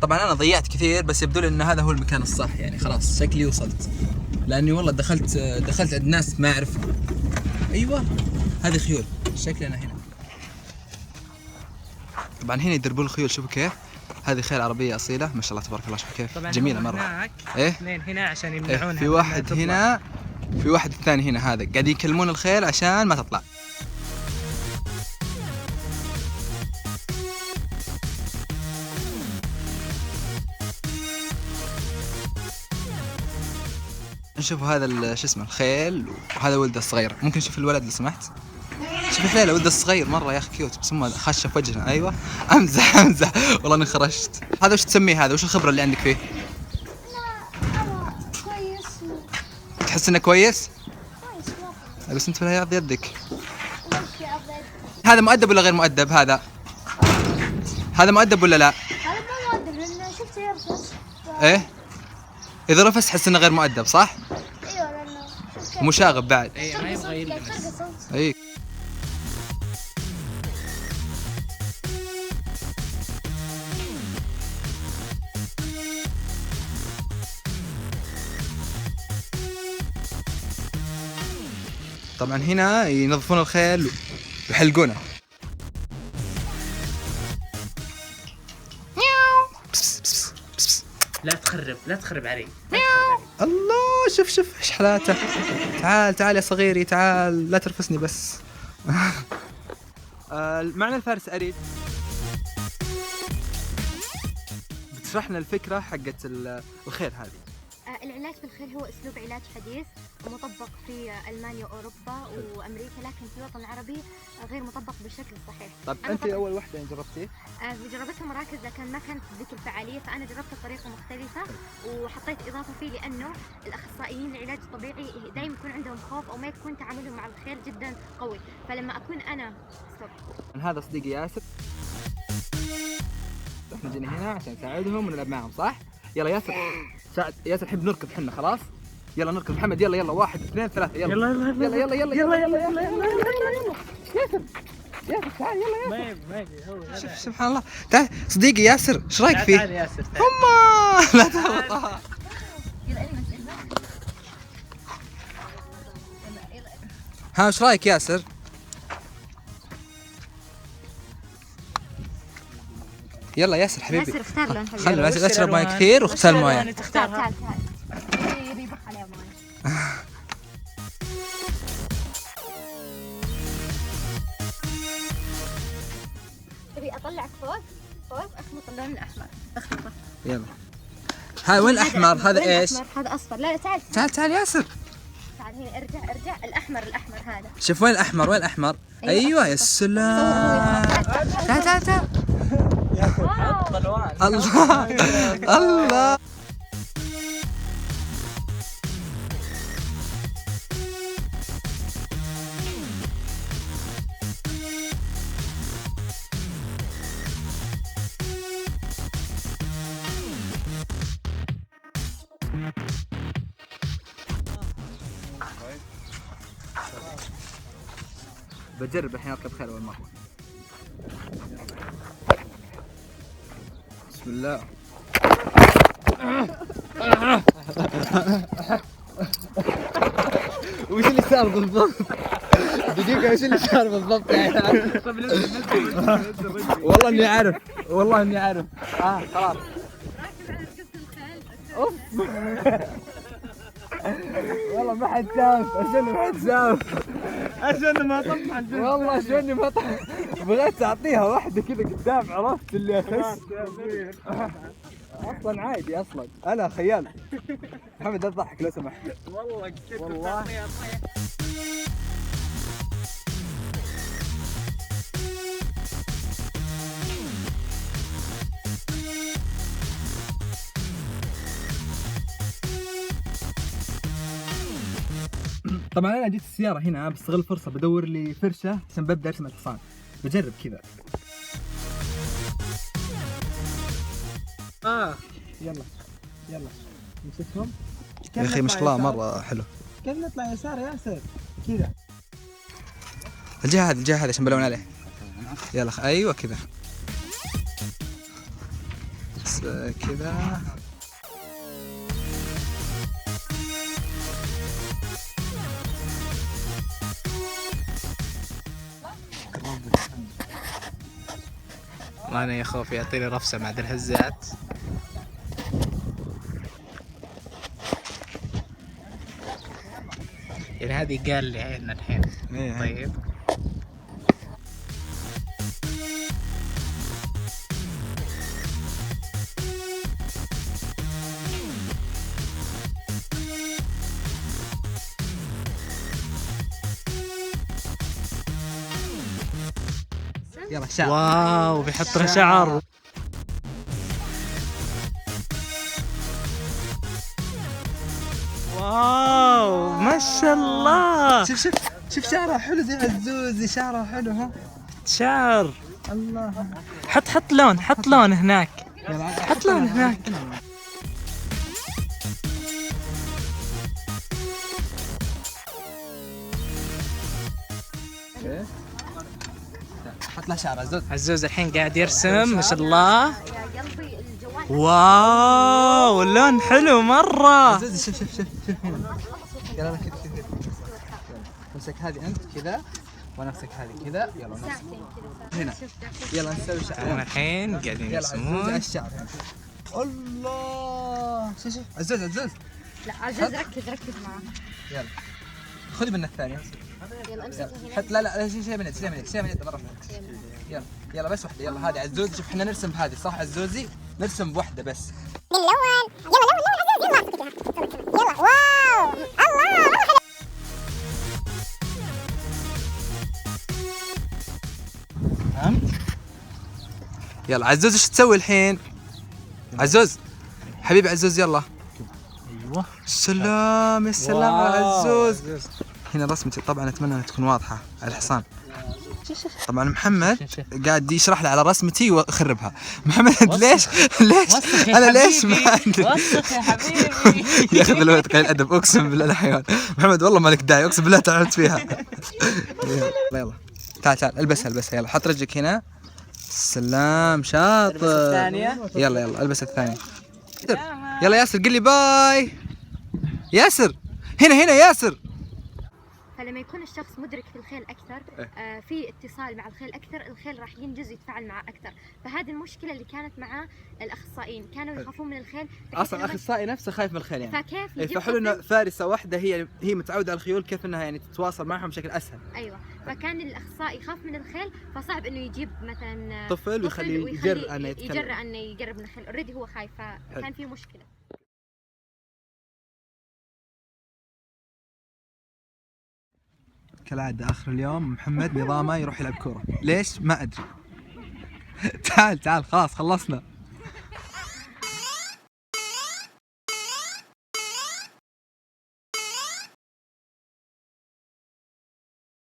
طبعا انا ضيعت كثير، بس يبدو لي ان هذا هو المكان الصح يعني. خلاص شكلي وصلت، لاني والله دخلت عند ناس ما اعرفهم. ايوه هذه خيول، شكلي انا هنا. طبعا هنا يدربون الخيول، شوفوا كيف. هذه خيل عربيه اصيله ما شاء الله تبارك الله، شوفوا كيف جميله مره. هناك ايه اثنين هنا عشان يمنعونها. إيه؟ في واحد هنا، في واحد الثاني هنا، هذا قاعدين يكلمون الخيل عشان ما تطلع. نشوف هذا شو اسمه الخيل، وهذا ولده الصغير. ممكن نشوف الولد لو سمحت؟ شوف حليله ولده الصغير مره يا اخي كيوت، بس هم خشه في وجهنا. ايوه امزح والله اني خرجت. هذا وش تسميه هذا؟ وش الخبره اللي عندك فيه؟ لا كويس. تحس انه كويس؟ كويس بس انت ولا يرضي يدك. ماشي أبد. هذا مؤدب ولا غير مؤدب؟ هذا مؤدب ولا لا؟ هذا ما أدري لأن شفته يرقص. ايه اذا رفس تحس انه غير مؤدب صح؟ أيوة لأنه شفت كيف ومشاغب بعد. اي ما يبغى يلبس. يرقص. اي طبعا هنا ينظفون الخيل ويحلقونه. لا تخرب علي. الله شوف ايش حالاته. تعال يا صغيري، تعال لا ترفسني بس. معنى الفارس اريد بتشرح لنا الفكره حقت الخيل هذه. العلاج بالخيل هو أسلوب علاج حديث مطبق في ألمانيا وأوروبا وأمريكا، لكن في الوطن العربي غير مطبق بالشكل الصحيح. طب انت اول وحده جربتيه؟ جربتها مراكز لكن ما كانت بذيك الفعالية، فأنا جربت بطريقة مختلفة وحطيت إضافة فيه، لأنه الأخصائيين العلاج الطبيعي دائما يكون عندهم خوف أو ما يكون تعاملهم مع الخيل جدا قوي، فلما أكون أنا هذا صديقي ياسر، احنا جينا هنا عشان نساعدهم ونلعب معهم صح؟ يلا ياسر ساعد ياسر، نحب نركض احنا خلاص. يلا نركض محمد، يلا 1 2 3 يلا ياسر تعال يلا ياسر. شوف سبحان الله. تعال صديقي ياسر، ايش رايك فيه؟ تعال ياسر. لا تهرب. ها ايش رايك ياسر؟ يلا ياسر حبيبي، ياسر اختار لون حبيبي. خلوا ياسر يشرب ماء كثير واختار مويه. تعال يبي يبخ عليه مويه. تبي اطلعك فوق اخلط اللون الاحمر، اخلطه. يلا هاي وين الاحمر؟ هذا ايش؟ هذا اصفر. لا تعال ياسر، تعال هنا ارجع الاحمر هذا. شوف وين الاحمر؟ ايوه يا سلام. تعال الله بجرب الحين اركب خيل اول مره. بسم الله. وش اللي صار بالضبط؟ دقيقة وش اللي صار بالضبط يعني؟ والله اني عارف خلاص. اوف والله ما حد شاف، عشان ما طمع والله عشان ما طمع. بغيت اعطيها واحدة كذا قدام، عرفت اللي اخس. اصلا عادي اصلا انا خيال. محمد لا تضحك لو سمحت. والله طبعا انا جيت السيارة هنا بستغل الفرصة بدور لي فرشة عشان ببدا ارسم الحصان. بجرب كذا. يلا نمسكهم يا اخي ما شاء الله مرة حلو. كيف نطلع يسار ياسر؟ كذا الجهة هذه عشان بلون عليه. يلا ايوه كذا. بس كذا. والله انا يا خوفي يعطيني رفسه مع ذي الهزات. يعني هذه قال لي عيننا الحين. إيه. طيب يلا شعر. واو بيحط له شعر. واو ما شاء الله. شوف شوف شوف شعرها حلو زي عزوزي، شعرها حلو ها. شعر. الله. حط لون هناك. يلا حط لون هناك. حط لها شعر عزوز. عزوز الحين قاعد يرسم ما شاء الله. يا قلبي الجوال واو اللون حلو مرة. عزوز شوف شوف شوف شوف هنا. يلا كذا كذا كذا. امسك هذه انت كذا وانا امسك هذه كذا. يلا نمسك ساعتين كذا هنا. يلا نسوي شعر. الحين قاعدين يلا عزوز على يرسمون. الشعر. الله شوف شوف عزوز عزوز. لا عزوز ركز معاه. يلا خذي منه الثانية. يلا امسكها هنا. حط لا شيء من يد شيء من يد برا. يلا يلا بس واحدة. يلا هذه عزوز. شوف احنا نرسم بهذه صح عزوزي؟ نرسم بوحدة بس. من الأول يلا عزوز يلا واو الله فهمت؟ يلا عزوز ايش تسوي الحين؟ عزوز حبيبي عزوز يلا. ايوه سلام يا سلام على واو، عزوز. هنا رسمتي طبعا اتمنى انها تكون واضحة على الحصان. طبعا محمد قاعد يشرح لي على رسمتي ويخربها. محمد ليش انا ليش ما عندي وسخ يا حبيبي. ياخذ الولد قليل الادب اقسم بالله الحيوان. محمد والله مالك داعي اقسم بالله تعبت فيها. يلا تعال البسها يلا حط رجلك هنا. سلام شاطر. الثانية. يلا البس الثانية. يلا ياسر قل لي باي. ياسر هنا ياسر. فلما يكون الشخص مدرك في الخيل اكثر في اتصال مع الخيل اكثر، الخيل راح ينجز ويتفاعل معه اكثر. فهذه المشكله اللي كانت مع الاخصائيين، كانوا يخافون من الخيل. اصلا اخصائي نفسه خايف من الخيل يعني. فكيف إيه، يجيب فحلو انه طفل؟ فارسه واحده هي متعوده على الخيول، كيف انها يعني تتواصل معهم بشكل اسهل. ايوه، فكان الاخصائي يخاف من الخيل، فصعب انه يجيب مثلا طفل ويخليه يجرأ انه يتكلم. يجرأ انه يقرب من الخيل، اوريدي هو خايف، فكان في مشكله. كالعاده اخر اليوم محمد نظامه يروح يلعب كوره. ليش ما ادري. تعال خلاص خلصنا.